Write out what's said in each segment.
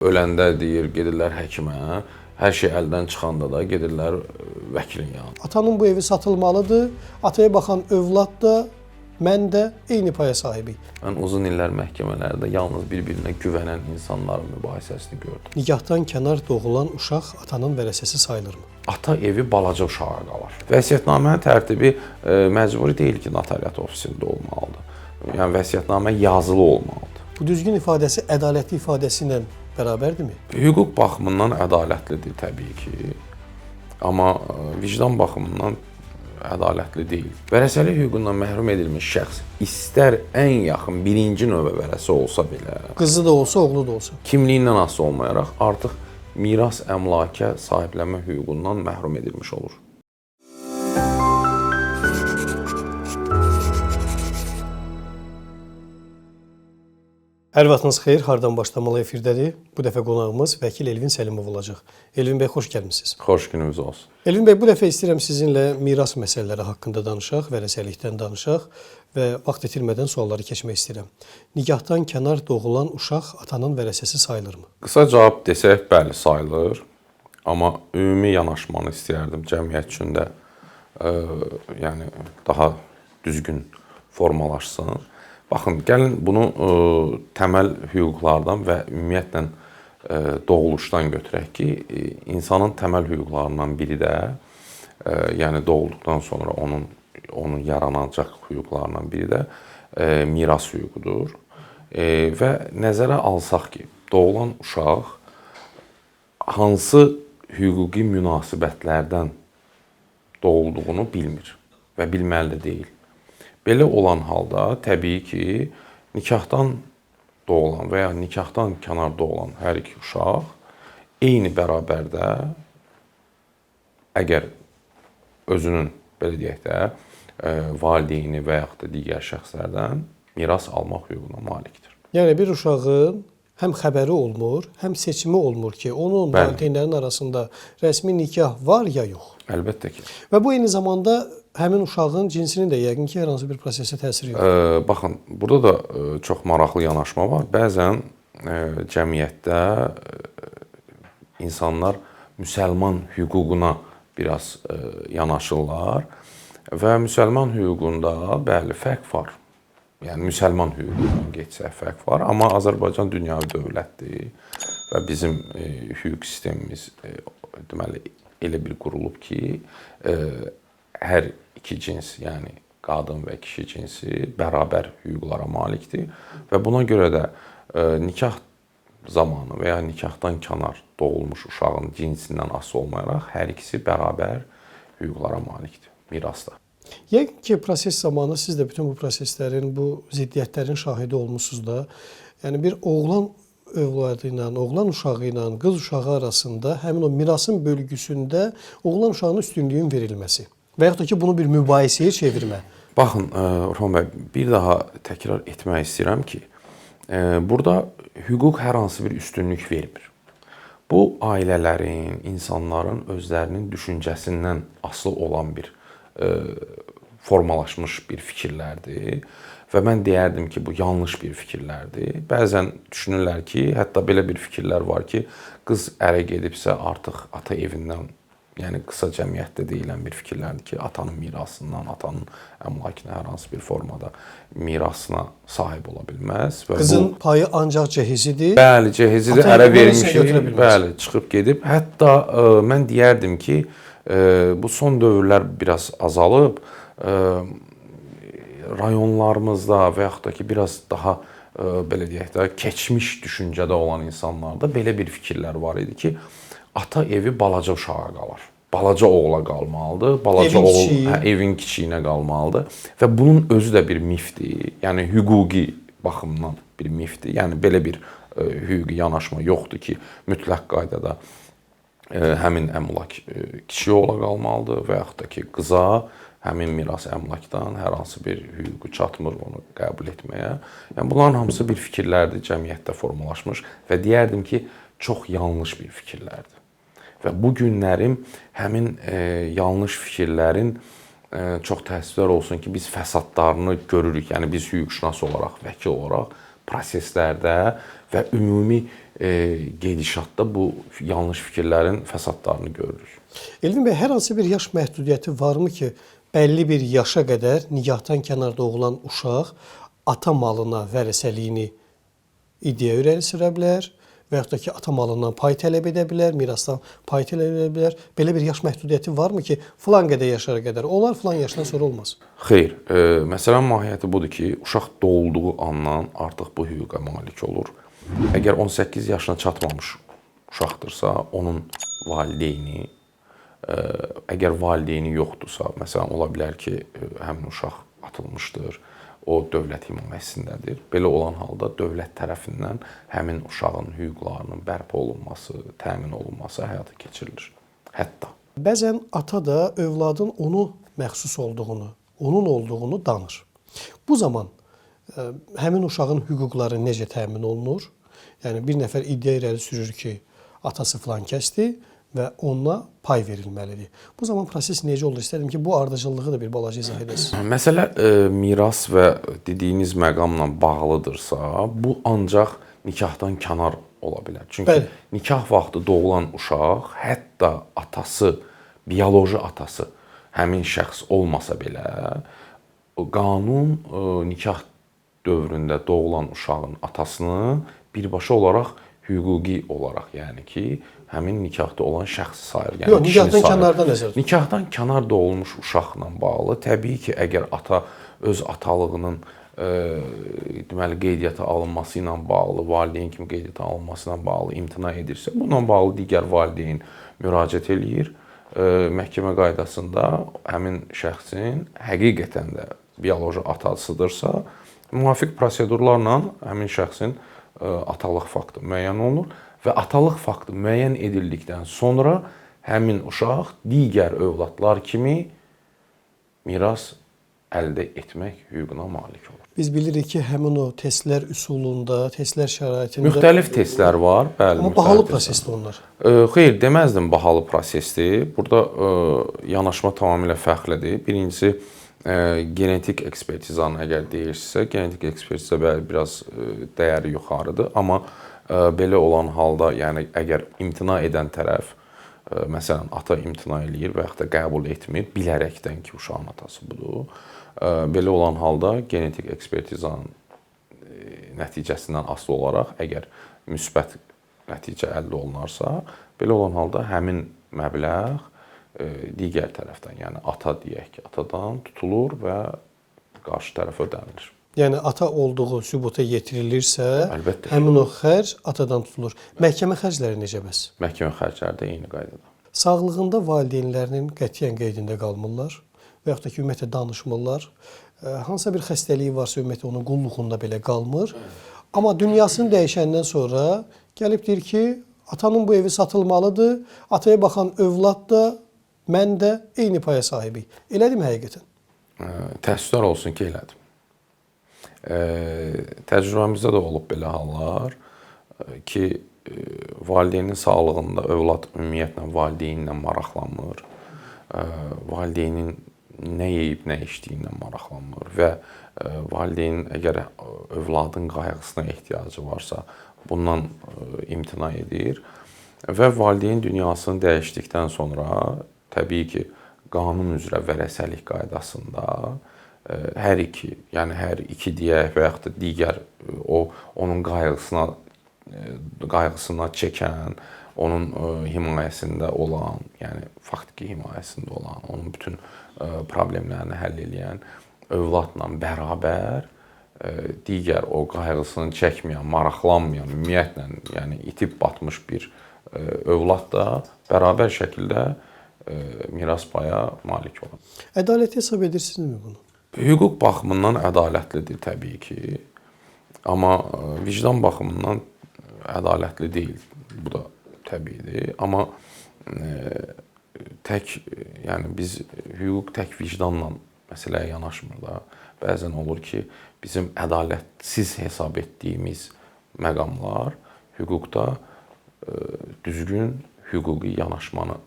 Öləndə deyir, gedirlər həkimə, hər şey əldən çıxanda da gedirlər vəkilin yanına. Atanın bu evi satılmalıdır, ataya baxan övlad da, mən də eyni paya sahibiyik. Mən uzun illər məhkəmələrdə yalnız bir-birinə güvənən insanların mübahisəsini gördüm. Nikahdan kənar doğulan uşaq atanın vərəsəsi sayılırmı? Ata evi balaca uşağa qalar. Vəsiyyətnamənin tərtibi məcburi deyil ki, notariat ofisində olmalıdır. Yəni vəsiyyətnamə yazılı olmalıdır. Bu düzgün ifadəsi ədalətli ifadəsi ilə bərabərdirmi? Hüquq baxımından ədalətlidir təbii ki, amma vicdan baxımından ədalətli deyil. Vərəsəlik hüququndan məhrum edilmiş şəxs istər ən yaxın birinci növbə vərəsə olsa belə, Qızı da olsa, oğlu da olsa. kimliyindən asılı olmayaraq artıq miras əmlaka sahiblənmə hüququndan məhrum edilmiş olur. Hər vaxtınız xeyir, Hardan Başlamalı efirdədir. Bu dəfə qonağımız vəkil Elvin Səlimov olacaq. Elvin bəy, xoş gəlmisiniz. Xoş gününüz olsun. Elvin bəy, bu dəfə istəyirəm sizinlə miras məsələləri haqqında danışaq, vərəsəlikdən danışaq və vaxt itirmədən sualları keçmək istəyirəm. Nikahdan kənar doğulan uşaq atanın vərəsəsi sayılırmı? Qısa cavab desək, bəli, sayılır. Amma ümumi yanaşmanı istəyərdim cəmiyyət üçün də yəni daha düzgün formalaşsın. Baxın, gəlin bunu təməl hüquqlardan və ümumiyyətlə doğuluşdan götürək ki, insanın təməl hüquqlarından biri də, yəni doğulduqdan sonra onun yaranacaq hüquqlarından biri də miras hüququdur. Və nəzərə alsaq ki, doğulan uşaq hansı hüquqi münasibətlərdən doğulduğunu bilmir və bilməli də deyil. Belə olan halda təbii ki, nikahdan doğulan və ya nikahdan kənar doğulan hər iki uşaq eyni bərabərdə əgər özünün, belə deyək də, valideyni və yaxud da digər şəxslərdən miras almaq hüququna malikdir. Yəni bir uşağın həm xəbəri olmur, həm seçimi olmur ki, onun valideynlərin arasında rəsmi nikah var ya yox. Əlbəttə ki. Və bu eyni zamanda həmin uşağın cinsinin də yəqin ki, hər hansı bir prosesə təsiri yoxdur. Baxın, burada da çox maraqlı yanaşma var. Bəzən cəmiyyətdə insanlar müsəlman hüququna biraz yanaşırlar və müsəlman hüququnda bəli, fərq var. Yəni müsəlman hüququndan geçsək fərq var, amma Azərbaycan dünyəvi dövlətdir və bizim hüquq sistemimiz deməli elə bir qurulub ki, hər iki cins, yəni qadın və kişi cinsi bərabər hüquqlara malikdir və buna görə də nikah zamanı və ya nikahdan kənar doğulmuş uşağın cinsindən asılı olmayaraq hər ikisi bərabər hüquqlara malikdir mirasda. Yəqin ki, proses zamanı siz də bütün bu proseslərin, bu ziddiyyətlərin şahidi olmusunuz da. Yəni bir oğlan övladı ilə, oğlan uşağı ilə qız uşağı arasında həmin o mirasın bölgüsündə oğlan uşağının üstünlüyün verilməsi və yaxud da ki, bunu bir mübahisəyə çevirmə. Baxın, Orxan bəy, bir daha təkrar etmək istəyirəm ki, burada hüquq hər hansı bir üstünlük vermir. Bu, ailələrin, insanların özlərinin düşüncəsindən asılı olan bir formalaşmış bir fikirlərdir və mən deyərdim ki, bu yanlış bir fikirlərdir. Bəzən düşünürlər ki, hətta belə bir fikirlər var ki, qız ərə gedibsə artıq ata evindən, yəni qısa cəmiyyətdə deyilən bir fikirlərdir ki, atanın mirasından, atanın əmlakına hər hansı bir formada mirasına sahib ola bilməz. Qızın payı ancaq cehizidir. Bəli, cehizidir, ərə vermişik, bəli, çıxıb gedib. Hətta mən deyərdim ki, bu son dövrlər biraz azalıb, rayonlarımızda və yaxud da ki, biraz daha belə deyək də, keçmiş düşüncədə olan insanlarda belə bir fikirlər var idi ki, ata evi balaca uşağa qalar. Balaca oğula qalmalıdır, balaca oğul evin kiçiyinə qalmalıdır və bunun özü də bir mifdir. Yəni hüquqi baxımdan bir mifdir. Yəni belə bir hüquqi yanaşma yoxdur ki, mütləq qaydada həmin əmlak kişi oğula qalmalıdır və yaxud da ki, qıza həmin miras əmlakdan hər hansı bir hüququ çatmır onu qəbul etməyə. Yəni bunların hamısı bir fikirlərdir, cəmiyyətdə formalaşmış və deyərdim ki, çox yanlış bir fikirlərdir. Və bu günlərim həmin yanlış fikirlərin çox təəssüflər olsun ki, biz fəsadlarını görürük. Yəni biz hüquqşünas olaraq, vəkil olaraq proseslərdə və ümumi gedişatda bu yanlış fikirlərin fəsadlarını görürük. Elvin bəy, hər hansı bir yaş məhdudiyyəti varmı ki, bəlli bir yaşa qədər nikahdan kənarda olan uşaq ata malına vərəsəliyini iddia irəli sürə bilər və yaxud da ki, ata malından pay tələb edə bilər, mirasdan pay tələb edə bilər. Belə bir yaş məhdudiyyəti varmı ki, filan qədər yaşlara qədər olar, filan yaşdan sonra olmaz? Xeyr, məsələnin mahiyyəti budur ki, uşaq doğulduğu andan artıq bu hüquqa malik olur. Əgər 18 yaşına çatmamış uşaqdırsa, onun valideyni, əgər valideyni yoxdursa, məsələn, ola bilər ki, həmin uşaq atılmışdır, o dövlət himayəsindədir. Belə olan halda dövlət tərəfindən həmin uşağın hüquqlarının bərpa olunması, təmin olunması həyata keçirilir. Hətta. Bəzən ata da övladın onu məxsus olduğunu, onun olduğunu danır. Bu zaman həmin uşağın hüquqları necə təmin olunur? Yəni bir nəfər iddia irəli sürür ki, atası filan kəsdi və ona pay verilməlidir. Bu zaman proses necə olur? İstədim ki, bu ardıcıllığı da bir balaca izah edəsiniz. Məsələ miras və dediyiniz məqamla bağlıdırsa, bu ancaq nikahdan kənar ola bilər. Çünki Bəli. nikah vaxtı doğulan uşaq, hətta atası, bioloji atası həmin şəxs olmasa belə, qanun nikah dövründə doğulan uşağın atasını birbaşa olaraq hüquqi olaraq, yəni ki, həmin nikahda olan şəxsi sayır. Yəni Yox, nikahdan kənarda nəzər tutur. Nikahdan kənarda olmuş uşaqla bağlı təbii ki, əgər ata öz atalığının deməli qeydiyyata alınması ilə bağlı, valideyn kimi qeydiyyata alınması ilə bağlı imtina edirsə, bununla bağlı digər valideyn müraciət eləyir. Məhkəmə qaydasında həmin şəxsin həqiqətən də bioloji atasıdırsa, müvafiq prosedurlarla həmin şəxsin atalıq faktı müəyyən olunur və atalıq faktı müəyyən edildikdən sonra həmin uşaq digər övladlar kimi miras əldə etmək hüququna malik olur. Biz bilirik ki, həmin o testlər üsulunda, testlər şəraitində Müxtəlif testlər var, bəli. Amma bahalı prosesdir onlar. Xeyr, deməzdim bahalı prosesdir. Burada yanaşma tamamilə fərqlidir. Birincisi, genetik ekspertizanı əgər deyirsinizsə, genetik ekspertiza biraz dəyəri yuxarıdır. Amma belə olan halda, yəni əgər imtina edən tərəf, məsələn, ata imtina eləyir və yaxud da qəbul etmir, bilərəkdən ki, uşağın atası budur. Belə olan halda genetik ekspertizanın nəticəsindən asılı olaraq, əgər müsbət nəticə əldə olunarsa, belə olan halda həmin məbləğ digər tərəfdən, yəni ata deyək ki, atadan tutulur və qarşı tərəfə ödənilir. Yəni ata olduğu sübuta yetirilirsə, Əlbəttə. həmin o xərc atadan tutulur. Məhkəmə xərcləri necə bəs? Məhkəmə xərcləri də eyni qaydada. Sağlığında valideynlərinin qətiyyən qeydində qalmırlar və yaxud da ki, ümumiyyətlə danışmırlar. Hansısa bir xəstəliyi varsa, ümumiyyətlə onun qulluğunda belə qalmır. Amma dünyasını dəyişəndən sonra gəlib deyir ki, atanın bu evi satılmalıdır, ataya baxan övlad da, mən də eyni paya sahibiyik. Elədirmi həqiqətən? Təəssüflər olsun ki, elədim. Təcrübəmizdə də olub belə hallar ki, valideynin sağlığında övlad ümumiyyətlə valideynlə maraqlanmır, valideynin nə yeyib, nə içdiyindən maraqlanmır və valideynin əgər övladın qayğısına ehtiyacı varsa, bundan imtina edir və valideyn dünyasını dəyişdikdən sonra təbii ki, qanun üzrə vərəsəlik qaydasında hər iki, yəni hər iki deyək və yaxud da digər onun qayğısına çəkən, onun himayəsində olan, yəni faktiki himayəsində olan, onun bütün problemlərini həll edən övladla bərabər digər o qayğısını çəkməyən, maraqlanmayan, ümumiyyətlə, yəni itib batmış bir övlad da bərabər şəkildə miras paya malik olur. Ədalət hesab edirsinizmi bunu? Hüquq baxımından ədalətlidir təbii ki, amma vicdan baxımından ədalətli deyil. Bu da təbiidir. Amma yəni biz hüquq tək vicdanla məsələyə yanaşmır da. Bəzən olur ki, bizim ədalətsiz hesab etdiyimiz məqamlar hüquqda düzgün hüquqi yanaşmanı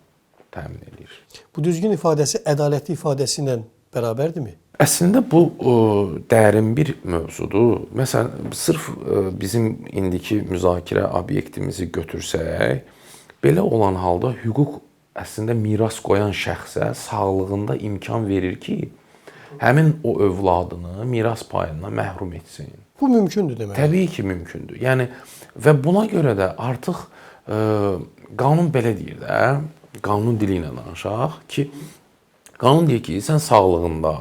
təmin edir. Bu düzgün ifadəsi ədalətli ifadəsi ilə bərabərdirmi? Əslində bu dərin bir mövzudur. Məsələn, sırf bizim indiki müzakirə obyektimizi götürsək, belə olan halda hüquq əslində miras qoyan şəxsə sağlığında imkan verir ki, həmin o övladını miras payından məhrum etsin. Bu mümkündür demək. Təbii ki, mümkündür. Yəni və buna görə də artıq qanun belə deyir də, qanun dili ilə danışaq ki, qanun deyir ki, sən sağlığında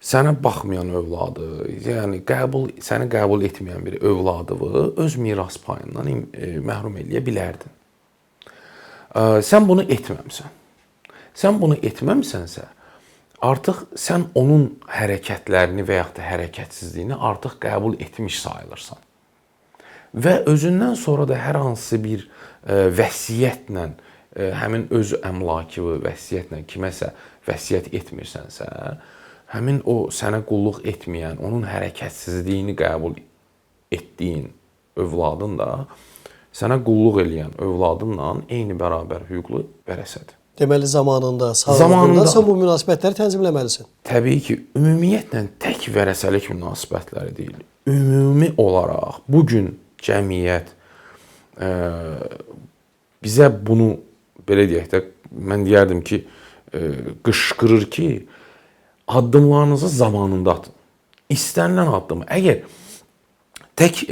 sənə baxmayan övladı, yəni səni qəbul etməyən bir övladını öz miras payından məhrum eləyə bilərdin. Sən bunu etməmsən. Sən bunu etməmsənsə, artıq sən onun hərəkətlərini və yaxud da hərəkətsizliyini artıq qəbul etmiş sayılırsan. Və özündən sonra da hər hansı bir vəsiyyətlə, həmin öz əmlakı vəsiyyətlə kiməsə vəsiyyət etmirsənsə, həmin o sənə qulluq etməyən, onun hərəkətsizliyini qəbul etdiyin övladın da sənə qulluq eləyən övladınla eyni bərabər hüquqlu vərəsədir. Deməli zamanında, sağlığında sən bu münasibətləri tənzimləməlisən. Təbii ki, ümumiyyətlə tək vərəsəlik münasibətləri deyil. Ümumi olaraq bu gün cəmiyyət bizə bunu belə deyək də, mən deyərdim ki, qışqırır ki, addımlarınızı zamanında atın. İstənilən addımı. Əgər tək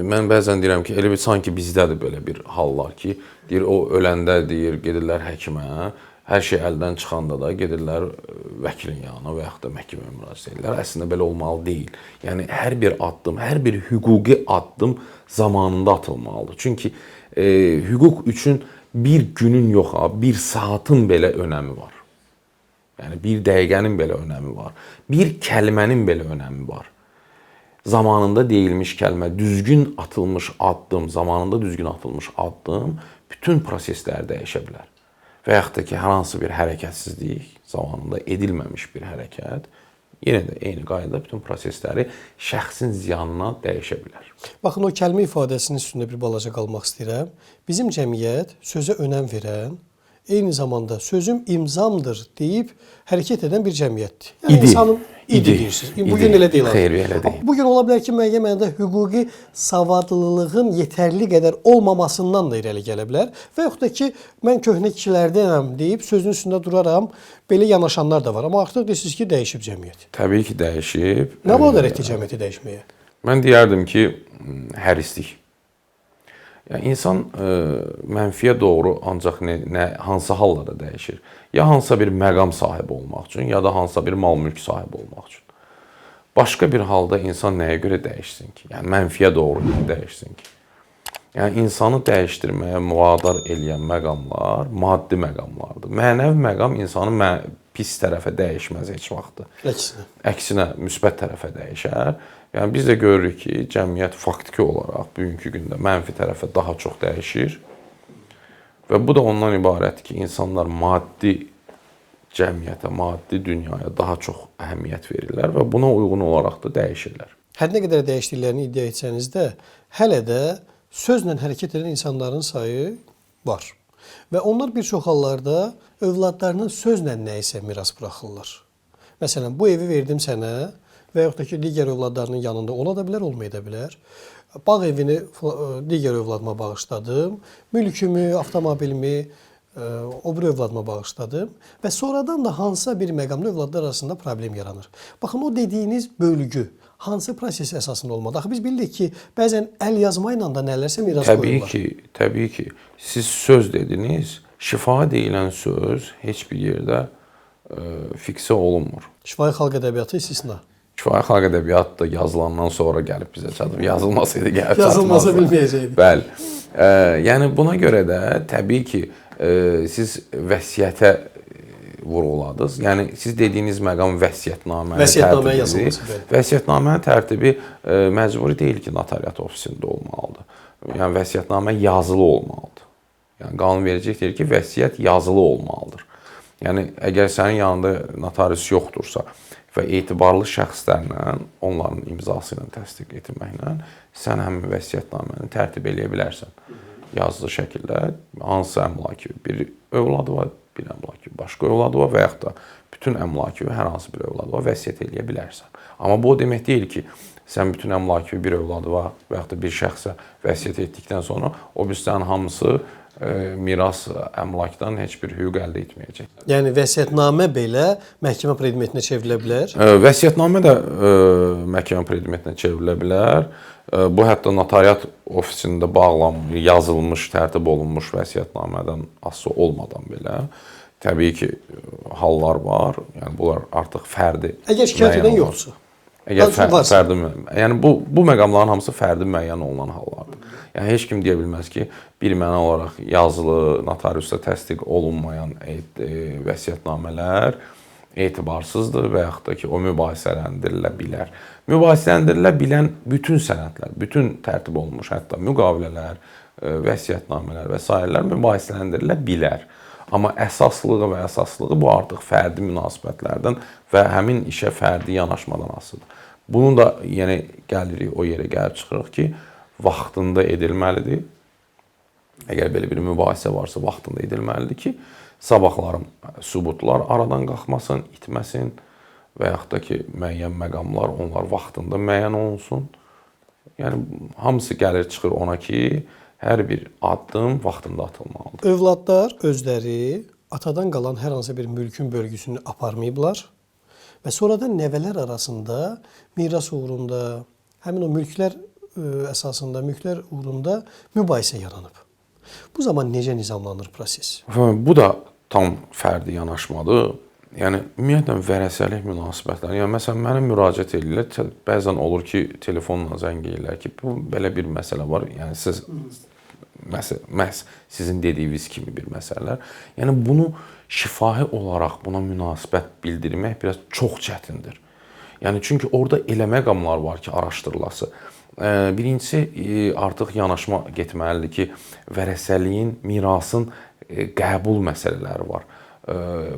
mən bəzən deyirəm ki, elə bir sanki bizdədir belə bir hallar ki, deyir o öləndə deyir gedirlər həkimə, hər şey əldən çıxanda da gedirlər vəkilin yanına və yaxud da məhkəməyə müraciət edirlər. Əslində belə olmalı deyil. Yəni hər bir addım, hər bir hüquqi addım zamanında atılmalıdır. Çünki hüquq üçün bir günün yox, bir saatın belə önəmi var. Yəni bir dəqiqənin belə önəmi var. Bir kəlmənin belə önəmi var. Zamanında deyilmiş kəlmə, düzgün atılmış addım, zamanında düzgün atılmış addım bütün prosesləri dəyişə bilər. Və yaxud da ki, hər hansı bir hərəkətsizlik, zamanında edilməmiş bir hərəkət, yenə də eyni qaydada bütün prosesləri şəxsin ziyanına dəyişə bilər. Baxın, o kəlmə ifadəsinin üstündə bir balaca qalmaq istəyirəm. Bizim cəmiyyət sözə önəm verən, eyni zamanda sözüm imzamdır deyib hərəkət edən bir cəmiyyətdir. Yəni insanın idi deyirsiniz. Bugün elə deyil. Xeyr, elə deyil. Bugün ola bilər ki, müəyyən mənada hüquqi savadlılığın yetərli qədər olmamasından da irəli gələ bilər. Və yaxud da ki, mən köhnə kişilərdənəm deyib sözün üstündə duraram, belə yanaşanlar da var. Amma artıq deyirsiniz ki, dəyişib cəmiyyət. Təbii ki, dəyişib. Nə vadar etdi cəmiyyəti dəyişməyə? Mən deyərdim ki, hərislik. Yəni insan mənfiyə doğru ancaq hansı hallarda dəyişir? Ya hansısa bir məqam sahibi olmaq üçün, ya da hansısa bir mal-mülk sahibi olmaq üçün. Başqa bir halda insan nəyə görə dəyişsin ki? Yəni mənfiyə doğru dəyişsin ki? Yəni insanı dəyişdirməyə müvadar eləyən məqamlar maddi məqamlardır. Mənəvi məqam insanı pis tərəfə dəyişməz heç vaxtı. Əksinə müsbət tərəfə dəyişər. Yəni biz də görürük ki, cəmiyyət faktiki olaraq bugünkü gündə mənfi tərəfə daha çox dəyişir. Və bu da ondan ibarətdir ki, insanlar maddi cəmiyyətə, maddi dünyaya daha çox əhəmiyyət verirlər və buna uyğun olaraq da dəyişirlər. Hər nə qədər dəyişdiklərini iddia etsəniz də, hələ də sözlə hərəkət edən insanların sayı var. Və onlar bir çox hallarda övladlarının sözlə nəyisə miras buraxırlar. Məsələn, bu evi verdim sənə və yaxud da ki, digər övladlarının yanında ola da bilər, olmaya da bilər. Bağ evini digər övladıma bağışladım, mülkümü, avtomobilimi o bir övladıma bağışladım və sonradan da hansısa bir məqamda övladlar arasında problem yaranır. Baxın, o dediyiniz bölgü hansı proses əsasında olmalı? Axı biz bildik ki, bəzən əl yazma ilə də nələrsə miras qoyurlar. Təbii ki. Siz söz dediniz, şifa deyilən söz heç bir yerdə fiksə olunmur. Şifahi xalq ədəbiyyatı istisna. Şifahi xalq ədəbiyyatı da yazılandan sonra gəlib bizə çatıb. Yazılmasaydı gəlib çatmazdı. Yazılmasa bilməyəcəkdik. Bəli. Yəni buna görə də təbii ki, siz vəsiyyətə vurğuladınız. Yəni siz dediyiniz məqam vəsiyyətnamənin tərtibidir. Vəsiyyətnamənin tərtibi məcburi deyil ki, notariat ofisində olmalıdır. Yəni vəsiyyətnamə yazılı olmalıdır. Yəni qanunverici deyir ki, vəsiyyət yazılı olmalıdır. Yəni əgər sənin yanında notarius yoxdursa və etibarlı şəxslərlə, onların imzası ilə təsdiq etməklə sən həmin vəsiyyətnaməni tərtib eləyə bilərsən. yazılı şəkildə hansı əmlakı bir övladı var, bir əmlakı başqa övladı var və yaxud da bütün əmlakı hər hansı bir övladı var vəsiyyət eləyə bilərsən. Amma bu o demək deyil ki, sən bütün əmlakı bir övladı var və yaxud da bir şəxsə vəsiyyət etdikdən sonra o birisindən hamısı miras əmlakdan heç bir hüquq əldə etməyəcək. Yəni vəsiyyətnamə belə məhkəmə predmetinə çevrilə bilər. Vəsiyyətnamə də məhkəmə predmetinə çevrilə bilər. Bu hətta notariat ofisində bağlanmış, yazılmış, tərtib olunmuş vəsiyyətnamədən asılı olmadan belə təbii ki, hallar var. Yəni bunlar artıq fərdi. Əgər şikayət edən yoxdursa. Əgər fərdi, yəni bu məqamların hamısı fərdi müəyyən olunan hallardır. Yəni heç kim deyə bilməz ki, bir məna olaraq yazılı, notariusda təsdiq olunmayan vəsiyyətnamələr etibarsızdır və yaxud da ki, o mübahisələndirilə bilər. Mübahisələndirilə bilən bütün sənədlər, bütün tərtib olunmuş, hətta müqavilələr, vəsiyyətnamələr və s. mübahisələndirilə bilər. Amma əsaslığı və əsaslığı bu artıq fərdi münasibətlərdən və həmin işə fərdi yanaşmadan asılıdır. Bunu da yəni gəlirik o yerə gəlib çıxırıq ki, vaxtında edilməlidir. Əgər belə bir mübahisə varsa, vaxtında edilməlidir ki, sabahlarım sübutlar aradan qalxmasın, itməsin və yaxud da ki, müəyyən məqamlar onlar vaxtında müəyyən olunsun. Yəni, hamısı gəlir çıxır ona ki, hər bir addım vaxtında atılmalıdır. Övladlar özləri atadan qalan hər hansı bir mülkün bölgüsünü aparmayıblar və sonradan nəvələr arasında miras uğrunda, həmin o mülklər əsasında, mülklər uğrunda mübahisə yaranıb. Bu zaman necə nizamlanır proses? Bu da tam fərdi yanaşmadır. Yəni, ümumiyyətlə, vərəsəlik münasibətləri. Yəni, məsələn, mənə müraciət edirlər. Bəzən olur ki, telefonla zəng edirlər ki, bu belə bir məsələ var. Yəni, siz məhz sizin dediyiniz kimi bir məsələlər. Yəni, bunu şifahi olaraq buna münasibət bildirmək biraz çox çətindir. Yəni, çünki orada elə məqamlar var ki, araşdırılası. Birincisi, artıq yanaşma getməlidir ki, vərəsəliyin, mirasın qəbul məsələləri var.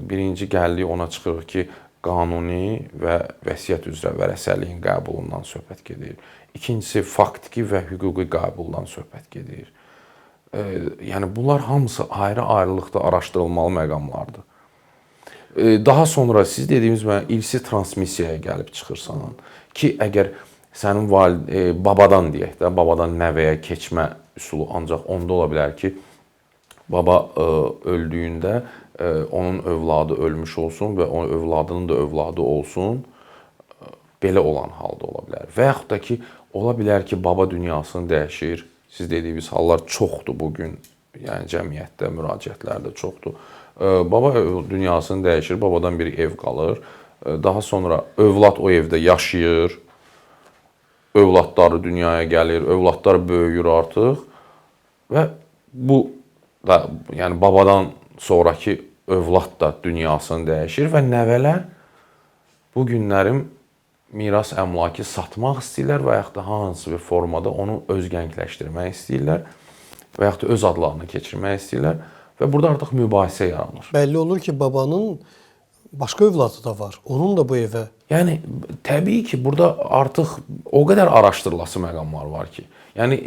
Birinci gəldik ona çıxırıq ki, qanuni və vəsiyyət üzrə vərəsəliyin qəbulundan söhbət gedir. İkincisi, faktiki və hüquqi qəbuldan söhbət gedir. Yəni, bunlar hamısı ayrı-ayrılıqda araşdırılmalı məqamlardır. Daha sonra siz dediyiniz irsi transmissiyaya gəlib çıxırsan ki, əgər sənin babadan deyək də, babadan nəvəyə keçmə üsulu ancaq onda ola bilər ki, baba öldüyündə onun övladı ölmüş olsun və onun övladının da övladı olsun, belə olan halda ola bilər. Və yaxud da ki, ola bilər ki, baba dünyasını dəyişir. Siz dediyiniz hallar çoxdur bugün, yəni cəmiyyətdə, müraciətlərdə çoxdur. Baba dünyasını dəyişir, babadan bir ev qalır. Daha sonra övlad o evdə yaşayır, övladları dünyaya gəlir, övladlar böyüyür artıq və bu da, yəni babadan sonraki övlad da dünyasını dəyişir və nəvələr bu günlərim miras əmlakı satmaq istəyirlər və yaxud da hansı bir formada onu özgəngləşdirmək istəyirlər və yaxud da öz adlarına keçirmək istəyirlər və burada artıq mübahisə yaranır. Bəlli olur ki, babanın başqa övladı da var, onun da bu evə. Yəni, təbii ki, burada artıq o qədər araşdırılası məqamlar var ki, yəni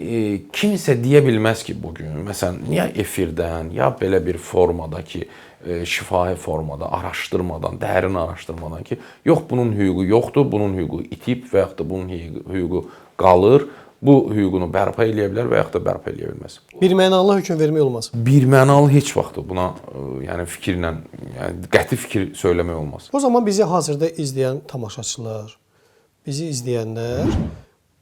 kimsə deyə bilməz ki, bugün, məsələn, ya efirdən, ya belə bir formada ki, şifahi formada, araşdırmadan, dərin araşdırmadan ki, yox, bunun hüququ yoxdur, bunun hüququ itib və yaxud da bunun hüququ qalır, bu hüququnu bərpa eləyə bilər və yaxud da bərpa eləyə bilməz. Bir mənalı hökm vermək olmaz. Bir mənalı heç vaxt buna yəni fikirlə, yəni qəti fikir söyləmək olmaz. O zaman bizi hazırda izləyən tamaşaçılar, bizi izləyənlər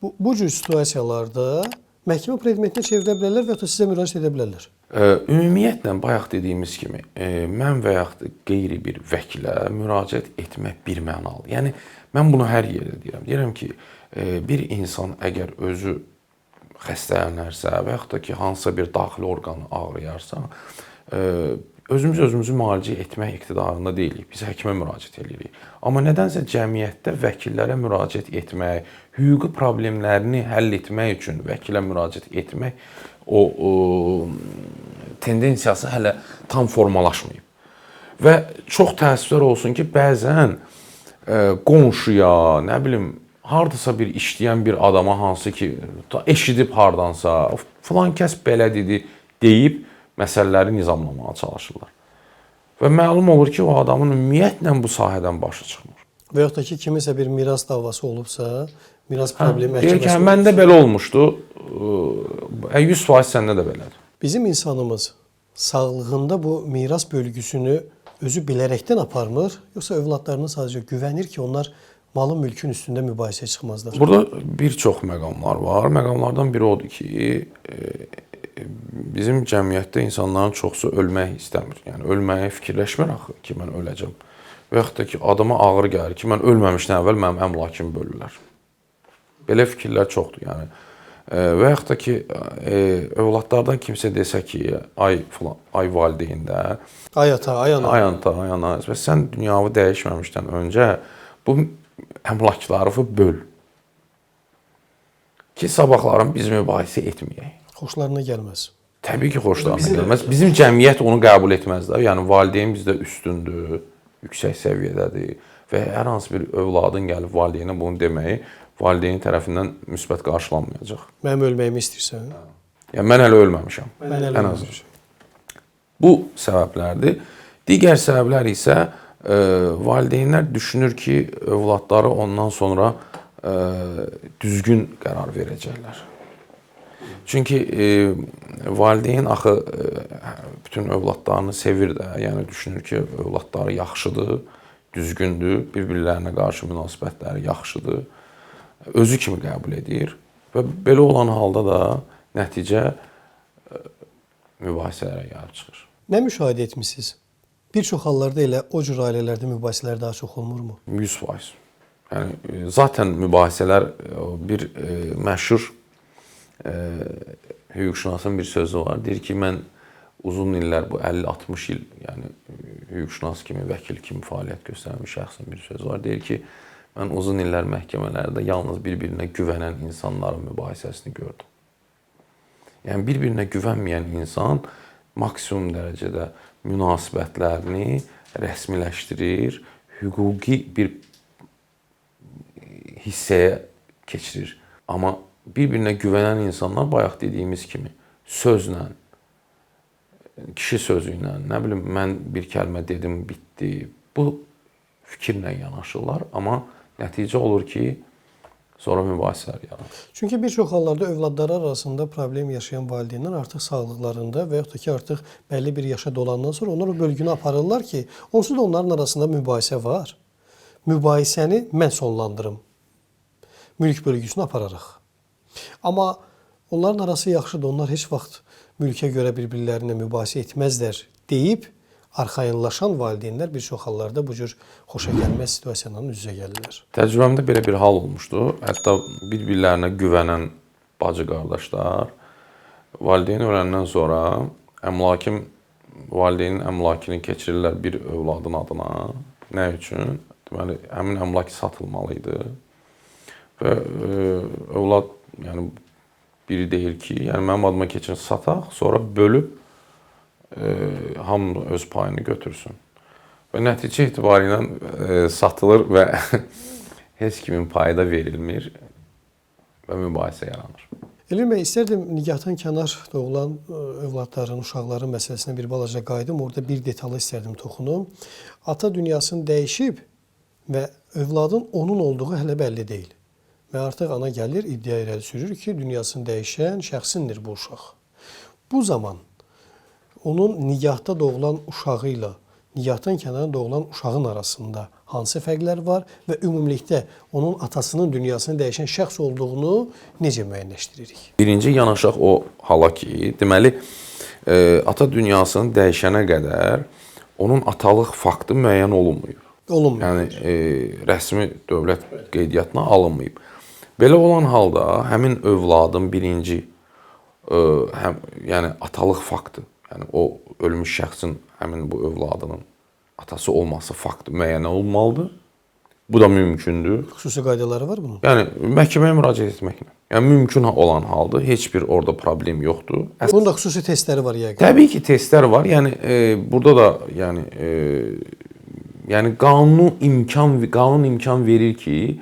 bu cür situasiyalarda məhkəmə predmetinə çevrilə bilərlər və ya sizə müraciət edə bilərlər. Ümumiyyətlə, bayaq dediyimiz kimi, mən və yaxud da qeyri bir vəkilə müraciət etmək bir mənalı. Yəni, mən bunu hər yerdə deyirəm. Deyirəm ki, bir insan əgər özü xəstələnərsə və yaxud da ki, hansısa bir daxili orqanı ağrıyarsa, özümüzü müalicə etmək iqtidarında deyilik. Biz həkimə müraciət edirik. Amma nədənsə cəmiyyətdə vəkillərə müraciət etmək, hüquqi problemlərini həll etmək üçün vəkilə müraciət etmək, o tendensiyası hələ tam formalaşmayıb. Və çox təəssüflər olsun ki, bəzən qonşuya, nə bilim, hardasa bir işləyən bir adama hansı ki, eşidib hardansa, Filan kəs belə dedi deyib məsələləri nizamlamağa çalışırlar. Və məlum olur ki, o adamın ümumiyyətlə bu sahədən başı çıxmır. Və yaxud da ki, kiminsə bir miras davası olubsa, miras problemi Deyir ki, məndə belə olmuşdu, 100% səndə də belədir. Bizim insanımız sağlığında bu miras bölgüsünü özü bilərəkdən aparmır, yoxsa övladlarına sadəcə güvənir ki, onlar malın mülkün üstündə mübahisəyə çıxmazlar? Burada bir çox məqamlar var. Məqamlardan biri odur ki, bizim cəmiyyətdə insanların çoxsu ölmək istəmir. Yəni ölməyi fikirləşmir axı ki, mən öləcəm. Və yaxud da ki, adama ağır gəlir ki, mən ölməmişdən əvvəl mənim əmlakımı bölürlər. Belə fikirlər çoxdur. Yəni və yaxud da ki, övladlardan kimsə desə ki, ay valideyn də, ay ata, ay ana. Ay ata, ay ana, və sən dünyanı dəyişməmişdən öncə bu əmlakları böl. Ki, sabahların biz mübahisə etməyək. Xoşlarına gəlməz. Təbii ki, xoşlarına gəlməz. Bizim cəmiyyət onu qəbul etməz də. Yəni valideyn bizdə üstündür, yüksək səviyyədədir və hər hansı bir övladın gəlib valideynə bunu deməyi valideyn tərəfindən müsbət qarşılanmayacaq. Mənim ölməyimi istəyirsən? Yəni mən hələ ölməmişəm. Mən hələ ölməmişəm. Bu səbəblərdir. Digər səbəblər isə valideynlər düşünür ki, övladları ondan sonra düzgün qərar verəcəklər. Çünki valideyn axı bütün övladlarını sevir də, yəni düşünür ki, övladları yaxşıdır, düzgündür, bir-birlərinə qarşı münasibətləri yaxşıdır, özü kimi qəbul edir və belə olan halda da nəticə mübahisələrə gəlib çıxır. Nə müşahidə etmisiniz? Bir çox hallarda elə o cür ailələrdə mübahisələr daha çox olmurmu? 100%. Yəni zaten mübahisələr bir məşhur hüquqşünasın bir sözü var. Deyir ki, mən uzun illər, bu 50-60 il, yəni hüquqşünas kimi, vəkil kimi fəaliyyət göstərmiş şəxsin bir sözü var. Deyir ki, mən uzun illər məhkəmələrdə yalnız bir-birinə güvənən insanların mübahisəsini gördüm. Yəni bir-birinə güvənməyən insan maksimum dərəcədə münasibətlərini rəsmiləşdirir, hüquqi bir hissəyə keçirir. Amma bir-birinə güvənən insanlar bayaq dediyimiz kimi sözlə, kişi sözü ilə, nə bilim mən bir kəlmə dedim, bitdi. Bu fikirlə yanaşırlar, amma nəticə olur ki, sonra mübahisələr yaranır. Çünki bir çox hallarda övladları arasında problem yaşayan valideynlər artıq sağlıqlarında və yaxud da ki, artıq bəlli bir yaşa dolandan sonra onlar o bölgünü aparırlar ki, onsuz da onların arasında mübahisə var. Mübahisəni mən sonlandırım. Mülk bölgüsünü apararıq. Amma onların arası yaxşıdır, onlar heç vaxt mülkə görə bir-birlərinə mübahisə etməzlər deyib, arxayınlaşan valideynlər bir çox hallarda bu cür xoşagəlməz situasiyalarla üz-üzə gəlirlər. Təcrübəmdə belə bir hal olmuşdu. Hətta bir-birlərinə güvənən bacı-qardaşlar valideyn öləndən sonra valideynin əmlakını keçirirlər bir övladın adına. Nə üçün? Deməli, həmin əmlak satılmalı idi. Və övlad, yəni biri deyir ki, yəni mənim adıma keçin sataq, sonra bölüb hamı öz payını götürsün. Və nəticə etibarilə satılır və heç kimin payı da verilmir və mübahisə yaranır. Elvin bəy, istərdim nigahdan kənar doğulan övladların, uşaqların məsələsinə bir balaca qayıdım. Orada bir detalı istərdim toxunum. Ata dünyasını dəyişib və övladın onun olduğu hələ bəlli deyil. Və artıq ana gəlir, iddia irəli sürür ki, dünyasını dəyişən şəxsindir bu uşaq. Bu zaman onun nigahda doğulan uşağı ilə nigahdan kənara doğulan uşağın arasında hansı fərqlər var və ümumilikdə onun atasının dünyasını dəyişən şəxs olduğunu necə müəyyənləşdiririk? Birinci yanaşaq o hala ki, deməli, ata dünyasını dəyişənə qədər onun atalıq faktı müəyyən olunmayıb. Olunmayıb. Yəni, rəsmi dövlət qeydiyyatına alınmayıb. Belə olan halda həmin övladın birinci, yəni atalıq faktı, yəni o ölmüş şəxsin həmin bu övladının atası olması faktı müəyyən olmalıdır. Bu da mümkündür. Xüsusi qaydaları var bunun? Yəni məhkəməyə müraciət etməklə. Yəni mümkün olan halda heç bir orada problem yoxdur. Bunun da xüsusi testləri var yəqin. Təbii ki, testlər var. Yəni burada da yəni qanun imkan verir ki,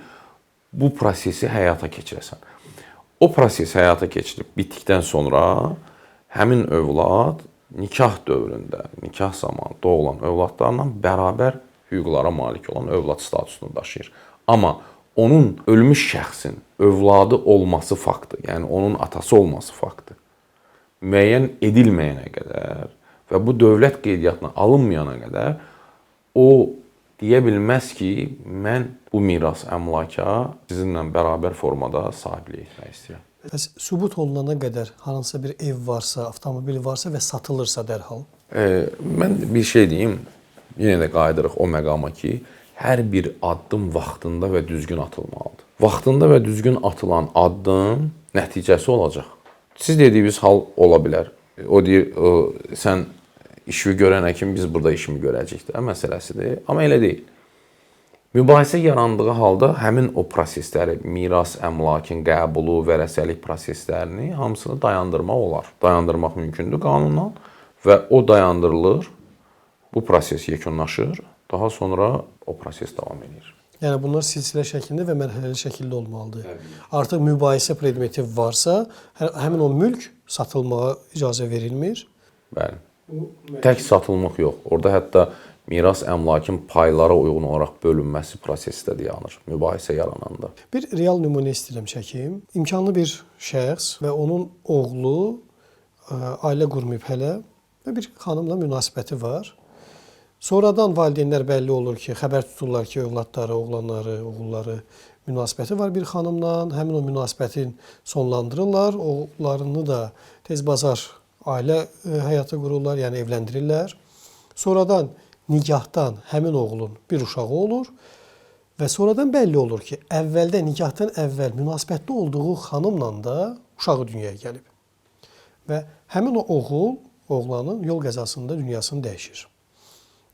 bu prosesi həyata keçirəsən. O proses həyata keçirilib bitdikdən sonra həmin övlad nikah dövründə, nikah zamanı doğulan övladlarla bərabər hüquqlara malik olan övlad statusunu daşıyır. Amma onun ölmüş şəxsin övladı olması faktı, yəni onun atası olması faktı müəyyən edilməyənə qədər və bu dövlət qeydiyyatına alınmayana qədər o deyə bilməz ki, mən bu miras əmlaka sizinlə bərabər formada sahiblik etmək istəyirəm. Bəs sübut olunana qədər hansısa bir ev varsa, avtomobil varsa və satılırsa dərhal? Mən bir şey deyim, yenə də qayıdırıq o məqama ki, hər bir addım vaxtında və düzgün atılmalıdır. Vaxtında və düzgün atılan addım nəticəsi olacaq. Siz dediyiniz hal ola bilər. O deyir, sən işi görənə kimi biz burada işimi görəcəyik də məsələsidir. Amma elə deyil. Mübahisə yarandığı halda həmin o prosesləri, miras, əmlakın qəbulu, vərəsəlik proseslərini hamısını dayandırmaq olar. Dayandırmaq mümkündür qanunla və o dayandırılır, bu proses yekunlaşır, daha sonra o proses davam edir. Yəni bunlar silsilə şəklində və mərhələli şəkildə olmalıdır. Artıq mübahisə predmeti varsa, həmin o mülk satılmağa icazə verilmir. Bəli. Tək satılmaq yox. Orada hətta miras əmlakın paylara uyğun olaraq bölünməsi prosesi də dayanır mübahisə yarananda. Bir real nümunə istəyirəm çəkim. İmkanlı bir şəxs və onun oğlu ailə qurmayıb hələ və bir xanımla münasibəti var. Sonradan valideynlər bəlli olur ki, xəbər tuturlar ki, övladları, oğlanları, oğulları münasibəti var bir xanımla. Həmin o münasibətin sonlandırırlar. Oğullarını da tez-bazar ailə həyatı qururlar, yəni evləndirirlər. Sonradan nikahdan həmin oğlun bir uşağı olur və sonradan bəlli olur ki, əvvəldə nikahdan əvvəl münasibətli olduğu xanımla da uşağı dünyaya gəlib. Və həmin o oğul, oğlanın yol qəzasında dünyasını dəyişir.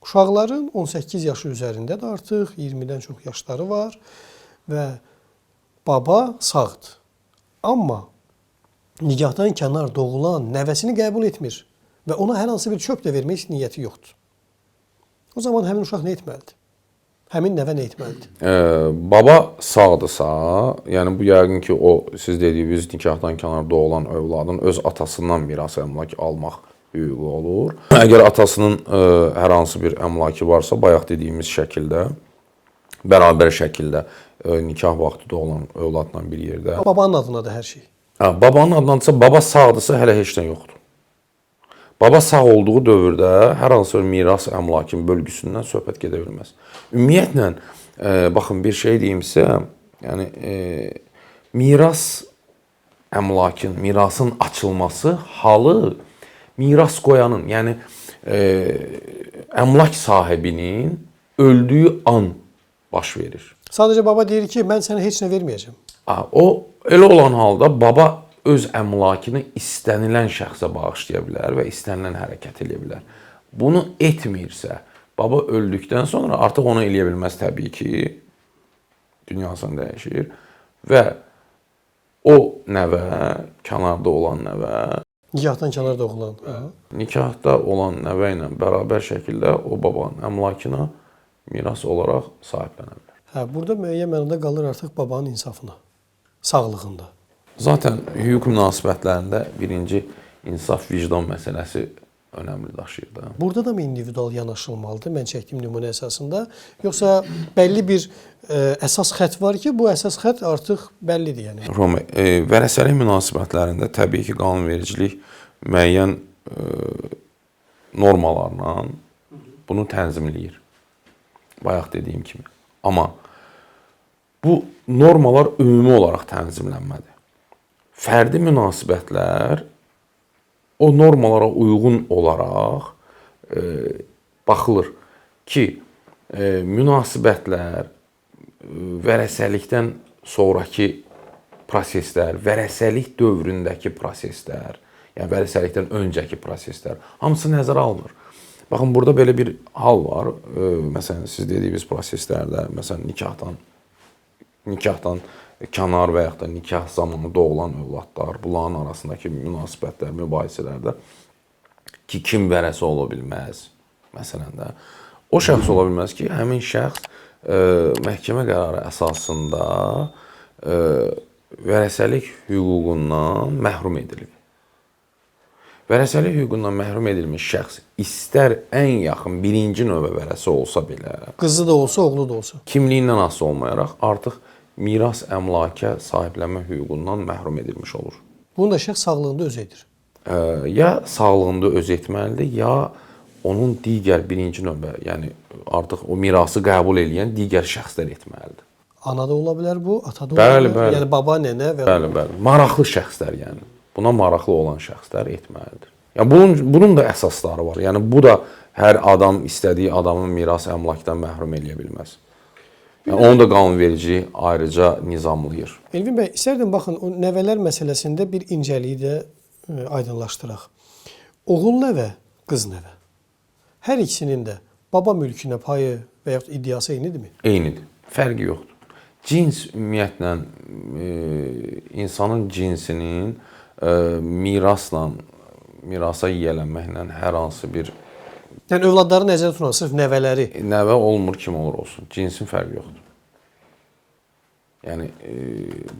Uşaqların 18 yaşı üzərindədir artıq, 20-dən çox yaşları var və baba sağdır. Amma nikahdan kənar doğulan nəvəsini qəbul etmir və ona hər hansı bir çöp də vermək niyyəti yoxdur. O zaman həmin uşaq nə etməlidir? Həmin nəvə nə etməlidir? Baba sağdırsa, yəni bu yəqin ki, o siz dediyiniz nikahdan kənar doğulan övladın öz atasından miras əmlak almaq hüququ olur. Əgər atasının hər hansı bir əmlakı varsa, bayaq dediyimiz şəkildə, bərabər şəkildə nikah vaxtı doğulan övladla bir yerdə. Babanın adına da hər şey. Babanın adınadırsa, baba sağdırsa hələ heç nə yoxdur. Baba sağ olduğu dövrdə hər hansı bir miras əmlakın bölgüsündən söhbət gedə bilməz. Ümumiyyətlə, baxın bir şey deyim sizə, yəni miras əmlakın, mirasın açılması halı miras qoyanın, yəni əmlak sahibinin öldüyü an baş verir. Sadəcə baba deyir ki, mən sənə heç nə verməyəcəm. O elə olan halda baba öz əmlakını istənilən şəxsə bağışlaya bilər və istənilən hərəkət edə bilər. Bunu etmirsə, baba öldükdən sonra artıq onu eləyə bilməz təbii ki, dünyasını dəyişir və o nəvə, kənarda olan nəvə, Nikahdan kənar doğulan. Nikahda olan nəvə ilə bərabər şəkildə o babanın əmlakına miras olaraq sahiblənə bilər. Burada müəyyən mənada qalır artıq babanın insafına, sağlığında. Zaten hüquq münasibətlərində birinci insaf, vicdan məsələsi önəmli daşıyır da. Burada da mı individual yanaşılmalıdır mən çəkdiyim nümunə əsasında? Yoxsa bəlli bir əsas xətt var ki, bu əsas xətt artıq bəllidir yəni? Roma, vərəsəlik münasibətlərində təbii ki, qanunvericilik müəyyən normalarla bunu tənzimləyir. Bayaq dediyim kimi. Amma bu normalar ümumi olaraq tənzimlənmədi. Fərdi münasibətlər o normalara uyğun olaraq baxılır ki, münasibətlər, vərəsəlikdən sonraki proseslər, vərəsəlik dövründəki proseslər, yəni vərəsəlikdən öncəki proseslər hamısı nəzərə alınır. Baxın, burada belə bir hal var. Məsələn, siz dediyiniz proseslərdə, məsələn, nikahdan kənar və yaxud da nikah zamanı doğulan övladlar, bunların arasındakı münasibətlər, mübahisələrdə ki, kim vərəsə ola bilməz, məsələn də, o şəxs ola bilməz ki, həmin şəxs məhkəmə qərarı əsasında vərəsəlik hüququndan məhrum edilib. Vərəsəlik hüququndan məhrum edilmiş şəxs istər ən yaxın birinci növbə vərəsi olsa belə, Qızı da olsa, oğlu da olsa. kimliyindən asılı olmayaraq artıq miras əmlaka sahiblənmə hüququndan məhrum edilmiş olur. Bunu da şəxs sağlığında özü edir. Ya sağlığında öz etməlidir, ya onun digər birinci növbə, yəni artıq o mirası qəbul edən digər şəxslər etməlidir. Ana da ola bilər bu, ata da ola Bəli, bilər. bəli. Yəni baba, nənə və Bəli. Maraqlı şəxslər, yəni. Buna maraqlı olan şəxslər etməlidir. Yəni bunun da əsasları var. Yəni bu da hər adam istədiyi adamın miras əmlakdan məhrum eləyə bilməz. Yəni onu da qanunverici ayrıca nizamlayır. Elvin bəy, istərdim baxın, o nəvələr məsələsində bir incəliyi də aydınlaşdıraq. Oğul nəvə, qız nəvə. Hər ikisinin də baba mülkünə payı və yaxud iddiası eynidirmi? Eynidir. Fərqi yoxdur. Cins ümumiyyətlə insanın cinsinin mirasa yiyələnməklə hər hansı bir Yəni övladları nəzərdə tutulan sırf nəvələri. nəvə olmur, kim olur olsun. Cinsin fərqi yoxdur. Yəni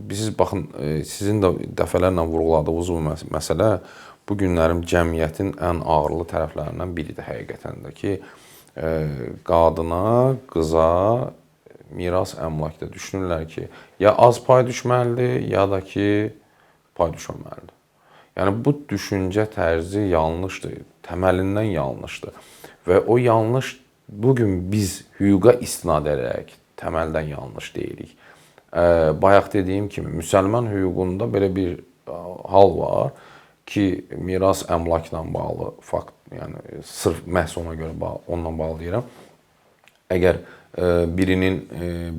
biz baxın, sizin də dəfələrlə vurğuladığınız bu məsələ bu günlərin cəmiyyətin ən ağırlı tərəflərindən biridir həqiqətən də ki, qadına, qıza miras əmlakda düşünürlər ki, ya az pay düşməlidir, ya da ki, pay düşməməlidir. Yəni bu düşüncə tərzi yanlışdır, təməlindən yanlışdır. Və o yanlış bugün biz hüquqa istinad edərək təməldən yanlış deyirik. Bayaq dediyim kimi müsəlman hüququnda belə bir hal var ki, miras əmlakla bağlı fakt, yəni sırf məhz ona görə onunla bağlı deyirəm. Əgər birinin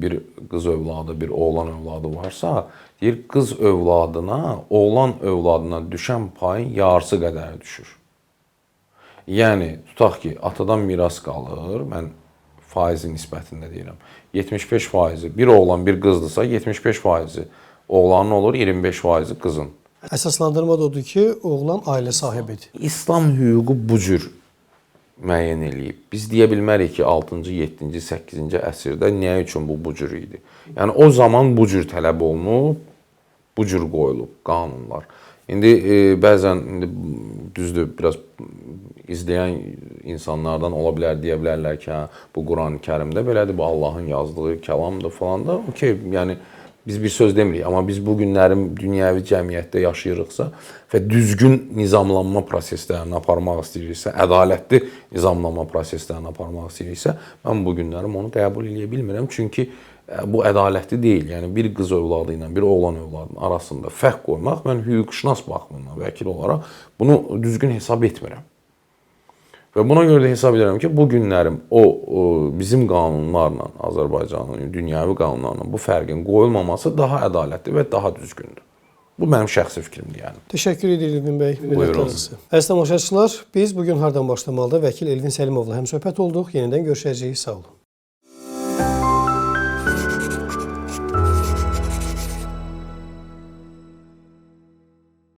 bir qız övladı, bir oğlan övladı varsa, deyir qız övladına, oğlan övladına düşən payın yarısı qədər düşür. Yəni tutaq ki, atadan miras qalır, mən faizi nisbətində deyirəm. 75% bir oğlan, bir qızdırsa, 75% oğlanın olur, 25% qızın. Əsaslandırma da odur ki, oğlan ailə sahibidir. İslam hüququ bu cür müəyyən eləyib. Biz deyə bilmərik ki, 6-cı, 7-ci, 8-ci əsrdə nə üçün bu cür idi? Yəni o zaman bu cür tələb olunub, bu cür qoyulub qanunlar. İndi bəzən düzdür, biraz izləyən insanlardan ola bilər, deyə bilərlər ki, bu Qurani-Kərimdə belədir, bu Allahın yazdığı kəlamdır falan da. Okey, yəni biz bir söz demirik, amma biz bu günlərin dünyəvi cəmiyyətdə yaşayırıqsa və düzgün nizamlanma proseslərini aparmaq istəyiriksə, ədalətli nizamlanma proseslərini aparmaq istəyiriksə, mən bu günlərim onu qəbul edə bilmirəm. Çünki bu ədalətli deyil. Yəni bir qız övladı ilə bir oğlan övladının arasında fərq qoymaq mən hüquqşünas baxımından vəkil olaraq bunu düzgün hesab etmirəm. Və buna görə də hesab edirəm ki, bu günlərim bizim qanunlarla, Azərbaycanın dünyəvi qanunlarla bu fərqin qoyulmaması daha ədalətli və daha düzgündür. Bu mənim şəxsi fikrimdir yəni. Təşəkkür edirik Elvin bəy. Minnətdarıq. Əziz tamaşaçılar, biz bugün hardan başlamalıda vəkil Elvin Səlimovla həmsöhbət olduq. Yenidən görüşəcəyik. Sağ olun.